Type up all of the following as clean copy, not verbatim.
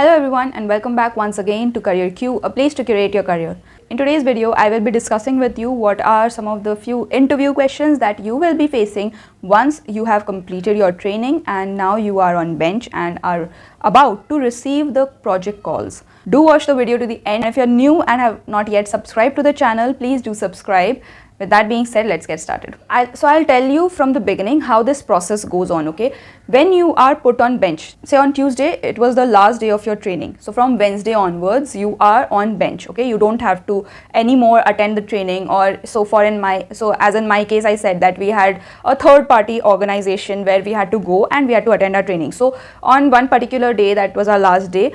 Hello everyone and welcome back once again to CareerQ, a place to curate your career. In today's video, I will be discussing with you what are some of the few interview questions that you will be facing once you have completed your training and now you are on bench and are about to receive the project calls. Do watch the video to the end. If you're new and have not yet subscribed to the channel, please do subscribe. With that being said, let's get started. I'll tell you from the beginning how this process goes on, okay? When you are put on bench, say on Tuesday, it was the last day of your training. So from Wednesday onwards, you are on bench, okay? You don't have to anymore attend the training as in my case, I said that we had a third party organization where we had to go and we had to attend our training. So on one particular day, that was our last day,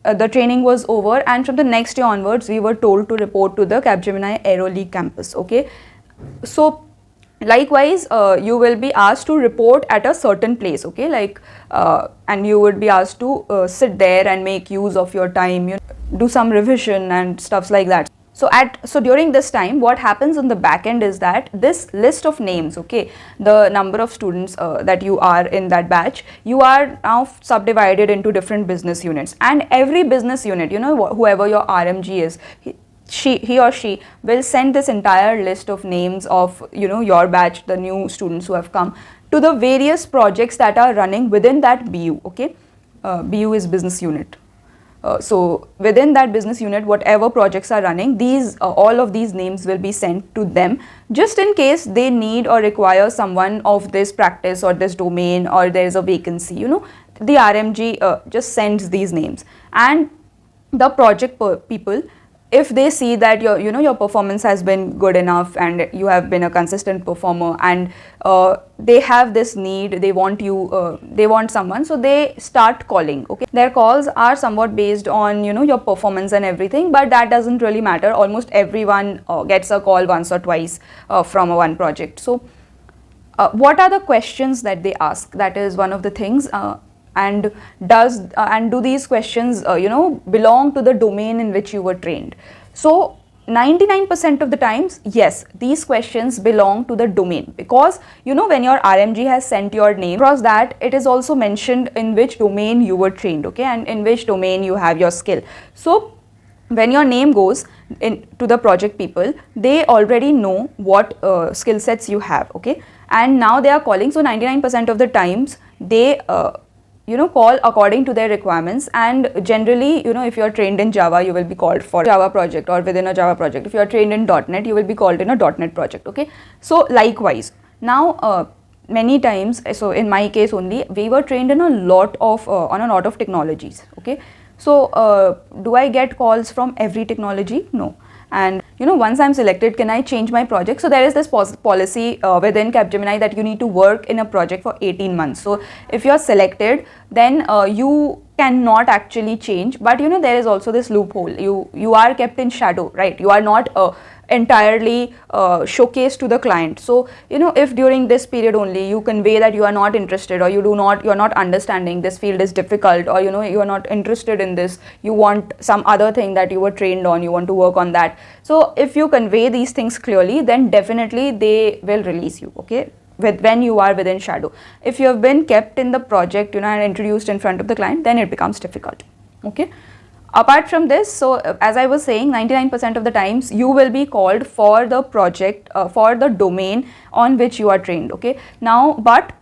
the training was over, and from the next day onwards we were told to report to the Capgemini Aero League campus, okay? So likewise, you will be asked to report at a certain place, okay, and you would be asked to sit there and make use of your time, do some revision and stuffs like that. So during this time, what happens on the back end is that this list of names, okay, the number of students that you are in that batch, you are now subdivided into different business units, and every business unit, whoever your RMG is, he or she will send this entire list of names of your batch, the new students who have come, to the various projects that are running within that BU, okay? BU is business unit. So within that business unit, whatever projects are running, all of these names will be sent to them, just in case they need or require someone of this practice or this domain, or there is a vacancy. The RMG just sends these names, and the project people, if they see that your performance has been good enough and you have been a consistent performer, and they have this need, they want someone, so they start calling, okay? Their calls are somewhat based on your performance and everything, but that doesn't really matter. Almost everyone gets a call once or twice from one project. So what are the questions that they ask? That is one of the things. And do these questions belong to the domain in which you were trained? So 99% of the times, yes, these questions belong to the domain, because when your RMG has sent your name across, that it is also mentioned in which domain you were trained, okay, and in which domain you have your skill. So when your name goes to the project people, they already know what skill sets you have, okay, and now they are calling. So 99% of the times they call according to their requirements, and generally, if you are trained in Java, you will be called for Java project or within a Java project. If you are trained in .NET, you will be called in a .NET project, okay? So likewise, now many times, so in my case only, we were trained in on a lot of technologies, okay? So do I get calls from every technology? No. And once I'm selected, can I change my project? So there is this policy within Capgemini that you need to work in a project for 18 months. So if you're selected, then you cannot actually change, but there is also this loophole. You are kept in shadow, right? You are not entirely showcased to the client. So if during this period only you convey that you are not interested, or you're not understanding, this field is difficult, or you are not interested in this, you want some other thing that you were trained on, you want to work on that. So if you convey these things clearly, then definitely they will release you, okay, when you are within shadow. If you have been kept in the project and introduced in front of the client, then it becomes difficult, okay? Apart from this, so as I was saying, 99% of the times you will be called for the project, for the domain on which you are trained, okay? Now, but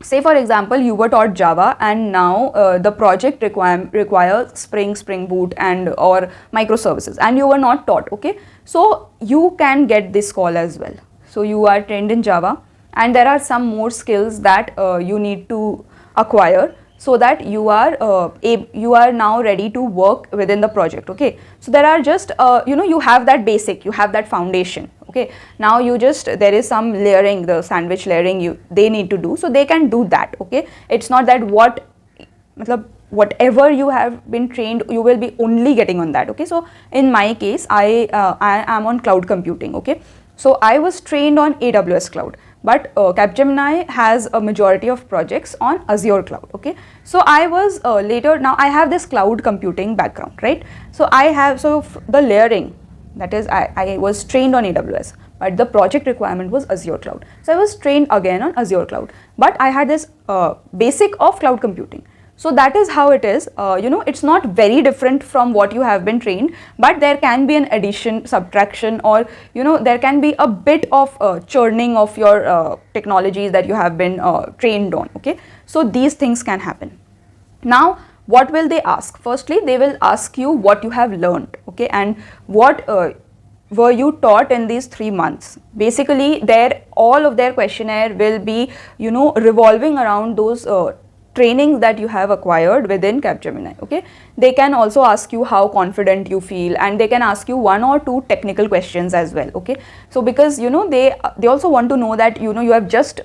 say for example, you were taught Java, and now the project requires Spring Boot or microservices, and you were not taught, okay? So you can get this call as well. So you are trained in Java, and there are some more skills that you need to acquire, so that you are now ready to work within the project, okay? So there are just you have that basic, you have that foundation, okay? Now there is some layering, the sandwich layering they need to do, so they can do that, okay? It's not that whatever you have been trained, you will be only getting on that, okay? So in my case, I am on cloud computing, okay? So I was trained on AWS cloud, but Capgemini has a majority of projects on Azure cloud, okay? So I was now I have this cloud computing background, right? So the layering, that is, I was trained on AWS, but the project requirement was Azure cloud. So I was trained again on Azure cloud, but I had this basic of cloud computing. So that is how it is. It's not very different from what you have been trained, but there can be an addition, subtraction, or there can be a bit of churning of your technologies that you have been trained on. Okay, so these things can happen. Now what will they ask? Firstly, they will ask you what you have learned, okay, and what were you taught in these 3 months. Basically all of their questionnaire will be revolving around those trainings that you have acquired within Capgemini. Okay, they can also ask you how confident you feel, and they can ask you 1 or 2 technical questions as well. Okay, so because they also want to know that you have just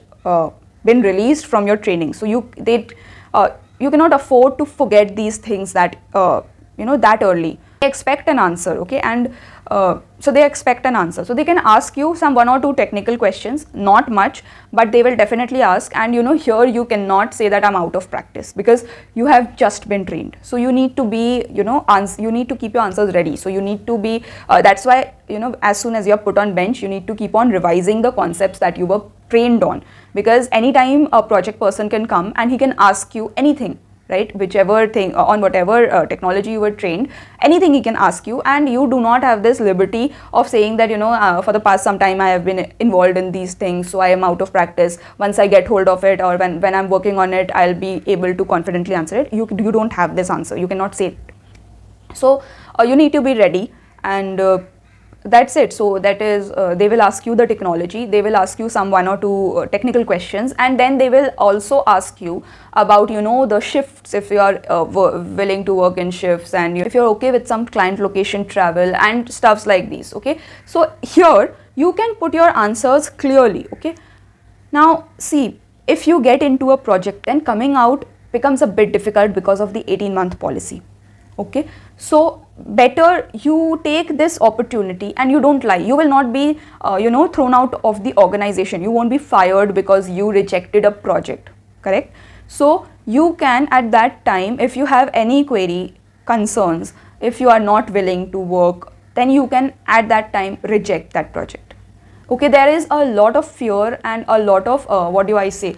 been released from your training, so you cannot afford to forget these things that that early. They expect an answer, okay, and so they expect an answer. So they can ask you some 1 or 2 technical questions, not much, but they will definitely ask. And here you cannot say that I'm out of practice, because you have just been trained. So you need to be you need to keep your answers ready. So you need to be that's why as soon as you're put on bench, you need to keep on revising the concepts that you were trained on, because anytime a project person can come and he can ask you anything, right? Whichever thing, on whatever technology you were trained, anything he can ask you, and you do not have this liberty of saying that for the past some time I have been involved in these things, so I am out of practice. Once I get hold of it, or when I'm working on it, I'll be able to confidently answer it. You don't have this answer, you cannot say it. So you need to be ready, and that's it. So that is they will ask you the technology, they will ask you some 1 or 2 technical questions, and then they will also ask you about the shifts, if you are willing to work in shifts, and if you're okay with some client location travel and stuffs like these. Okay, so here you can put your answers clearly. Okay, now see, if you get into a project, then coming out becomes a bit difficult because of the 18-month policy. Okay, so better you take this opportunity and you don't lie. You will not be thrown out of the organization. You won't be fired because you rejected a project, correct? So you can, at that time, if you have any query, concerns, if you are not willing to work, then you can at that time reject that project. Okay, there is a lot of fear and a lot of what do I say,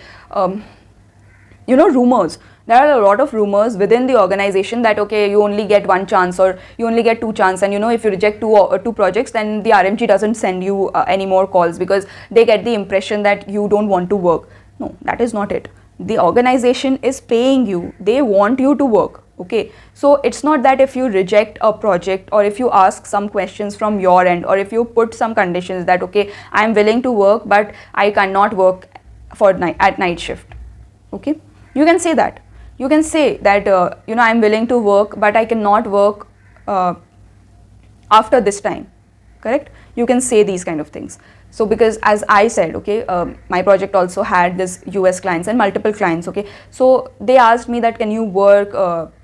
rumors. There are a lot of rumors within the organization that okay, you only get 1 chance, or you only get 2 chances, and if you reject two projects, then the RMG doesn't send you any more calls, because they get the impression that you don't want to work. No, that is not it. The organization is paying you, they want you to work. Okay, so it's not that if you reject a project, or if you ask some questions from your end, or if you put some conditions that okay, I am willing to work but I cannot work at night shift. Okay, you can say that. You can say that I am willing to work but I cannot work after this time, correct? You can say these kind of things. So because as I said, okay, my project also had this US clients and multiple clients. Okay, so they asked me that can you work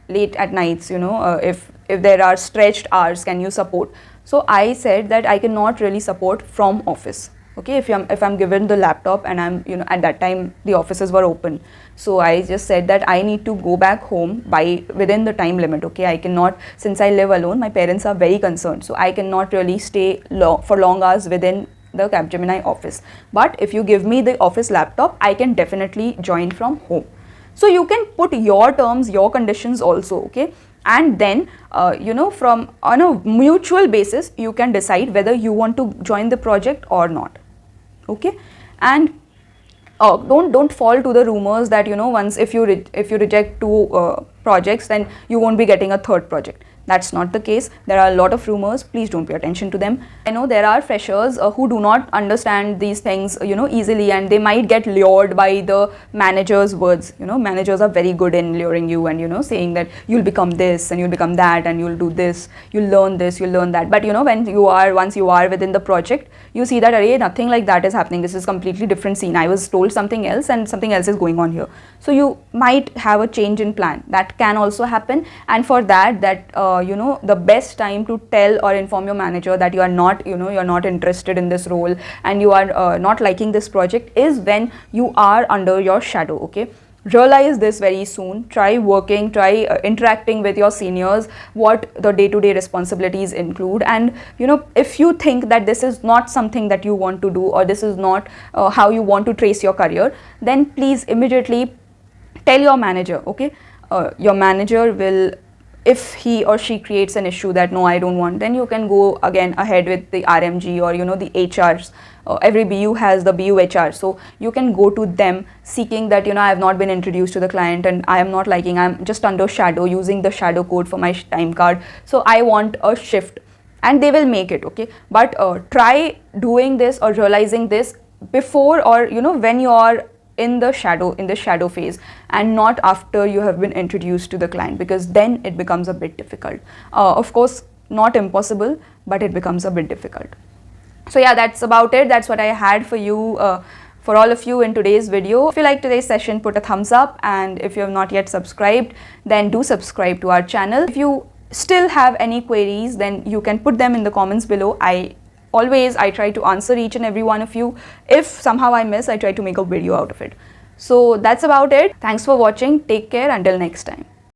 late at nights, if there are stretched hours, can you support? So I said that I cannot really support from office. Okay, if I'm given the laptop and I'm at that time the offices were open, so I just said that I need to go back home within the time limit. Okay, I cannot, since I live alone, my parents are very concerned, so I cannot really stay for long hours within the Capgemini office. But if you give me the office laptop, I can definitely join from home. So you can put your terms, your conditions also. Okay, and then from on a mutual basis you can decide whether you want to join the project or not. Okay, and don't fall to the rumors that once if you reject 2 projects, then you won't be getting a 3rd project. That's not the case. There are a lot of rumors. Please don't pay attention to them. I know there are freshers who do not understand these things easily, and they might get lured by the manager's words. Managers are very good in luring you and saying that you'll become this and you'll become that and you'll do this, you'll learn this, you'll learn that. But once you are within the project, you see that array, nothing like that is happening. This is completely different scene. I was told something else and something else is going on here. So you might have a change in plan. That can also happen, and for that the best time to tell or inform your manager that you are not you're not interested in this role and you are not liking this project is when you are under your shadow. Okay, realize this very soon. Try working, try interacting with your seniors, what the day-to-day responsibilities include, and if you think that this is not something that you want to do, or this is not how you want to trace your career, then please immediately tell your manager. Okay, your manager will, if he or she creates an issue that no, I don't want, then you can go again ahead with the RMG or the HRs. Every BU has the BU HR, so you can go to them seeking that I have not been introduced to the client and I am not liking, I'm just under shadow, using the shadow code for my time card, so I want a shift, and they will make it. Okay, but try doing this or realizing this before, or when you are in the shadow phase, and not after you have been introduced to the client, because then it becomes a bit difficult. Of course, not impossible, but it becomes a bit difficult. So yeah, that's about it. That's what I had for you, for all of you in today's video. If you like today's session, put a thumbs up, and if you have not yet subscribed, then do subscribe to our channel. If you still have any queries, then you can put them in the comments below. I try to answer each and every one of you. If somehow I miss, I try to make a video out of it. So that's about it. Thanks for watching. Take care. Until next time.